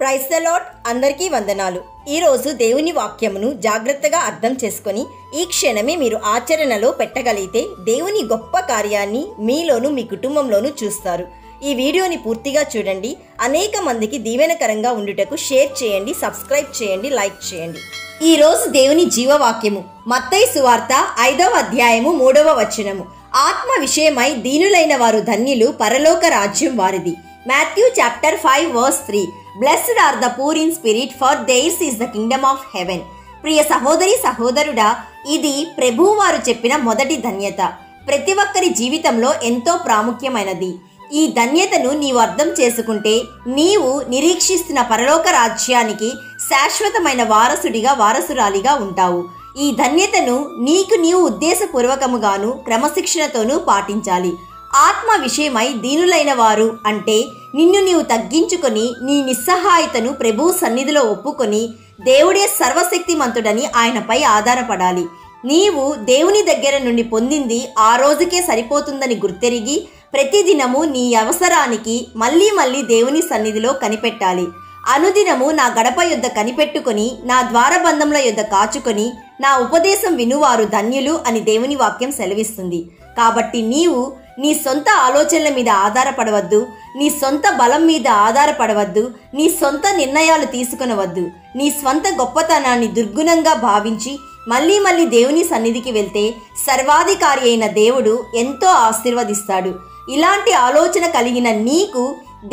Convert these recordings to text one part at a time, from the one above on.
Praise the lord. అందరికీ వందనాలు. ఈరోజు దేవుని వాక్యమును జాగ్రత్తగా అర్థం చేసుకొని ఈ క్షణమే మీరు ఆచరణలో పెట్టగలిగితే దేవుని గొప్ప కార్యాన్ని మీలోను మీ కుటుంబంలోనూ చూస్తారు. ఈ వీడియోని పూర్తిగా చూడండి. అనేక మందికి దీవెనకరంగా ఉండుటకు షేర్ చేయండి, సబ్స్క్రైబ్ చేయండి, లైక్ చేయండి. ఈ రోజు దేవుని జీవవాక్యము మత్తయి సువార్త 5వ అధ్యాయము 3వ వచనము. ఆత్మ విషయమై దీనులైన వారు ధన్యులు, పరలోక రాజ్యం వారిది. Matthew chapter 5 verse 3. Blessed are the poor in spirit, for theirs is the kingdom of heaven. ప్రియ సహోదరి సహోదరుడా, ఇది ప్రభువు వారు చెప్పిన మొదటి ధన్యత. ప్రతి ఒక్కరి జీవితంలో ఎంతో ప్రాముఖ్యమైనది. ఈ ధన్యతను నీవు అర్థం చేసుకుంటే నీవు నిరీక్షిస్తున్న పరలోక రాజ్యానికి శాశ్వతమైన వారసుడిగా వారసురాలిగా ఉంటావు. ఈ ధన్యతను నీవు ఉద్దేశపూర్వకముగాను క్రమశిక్షణతోనూ పాటించాలి. ఆత్మ విషయమై దీనులైన వారు అంటే నిన్ను నీవు తగ్గించుకొని నీ నిస్సహాయతను ప్రభువు సన్నిధిలో ఒప్పుకొని దేవుడే సర్వశక్తిమంతుడని ఆయనపై ఆధారపడాలి. నీవు దేవుని దగ్గర నుండి పొందింది ఆ రోజుకే సరిపోతుందని గుర్తెరిగి ప్రతిదినము నీ అవసరానికి మళ్ళీ దేవుని సన్నిధిలో కనిపెట్టాలి. అనుదినము నా గడప యొద్ద కనిపెట్టుకొని నా ద్వారబంధముల యొద్ద కాచుకొని నా ఉపదేశం వినువారు ధన్యులు అని దేవుని వాక్యం సెలవిస్తుంది. కాబట్టి నీవు నీ సొంత ఆలోచనల మీద ఆధారపడవద్దు, నీ సొంత బలం మీద ఆధారపడవద్దు, నీ సొంత నిర్ణయాలు తీసుకొనవద్దు. నీ స్వంత గొప్పతనాన్ని దుర్గుణంగా భావించి మళ్ళీ దేవుని సన్నిధికి వెళ్తే సర్వాధికారి అయిన దేవుడు ఎంతో ఆశీర్వదిస్తాడు. ఇలాంటి ఆలోచన కలిగిన నీకు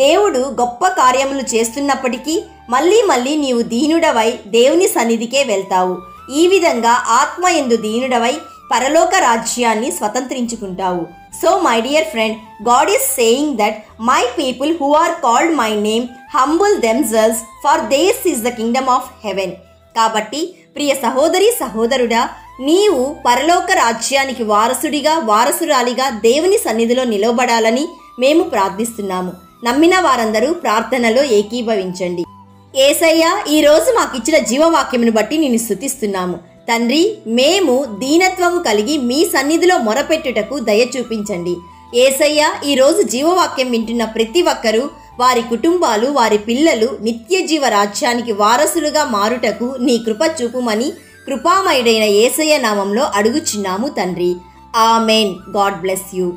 దేవుడు గొప్ప కార్యములు చేస్తున్నప్పటికీ మళ్ళీ నీవు దీనుడవై దేవుని సన్నిధికే వెళ్తావు. ఈ విధంగా ఆత్మ యందు దీనుడవై పరలోక రాజ్యాన్ని స్వతంత్రించుకుంటావు. So my dear friend, God is saying that my people who are called my name humble themselves, for theirs is the kingdom of heaven. కాబట్టి ప్రియ సహోదరి సహోదరుడా, నీవు పరలోక రాజ్యానికి వారసుడిగా వారసురాలిగా దేవుని సన్నిధిలో నిలబడాలని మేము ప్రార్థిస్తున్నాము. నమ్మిన వారందరూ ప్రార్థనలో ఏకీభవించండి. యేసయ్యా, ఈ రోజు మాకిచ్చిన జీవవాక్యమును బట్టి నిన్ను స్తుతిస్తున్నాము. తండ్రి, మేము దీనత్వము కలిగి మీ సన్నిధిలో మొరపెట్టుటకు దయ చూపించండి. యేసయ్యా, ఈరోజు జీవవాక్యం వింటున్న ప్రతి ఒక్కరూ, వారి కుటుంబాలు, వారి పిల్లలు నిత్య జీవ రాజ్యానికి వారసులుగా మారుటకు నీ కృప చూపుమని కృపామయుడైన యేసయ్య నామంలో అడుగుచున్నాము తండ్రి. ఆమెన్. God bless you.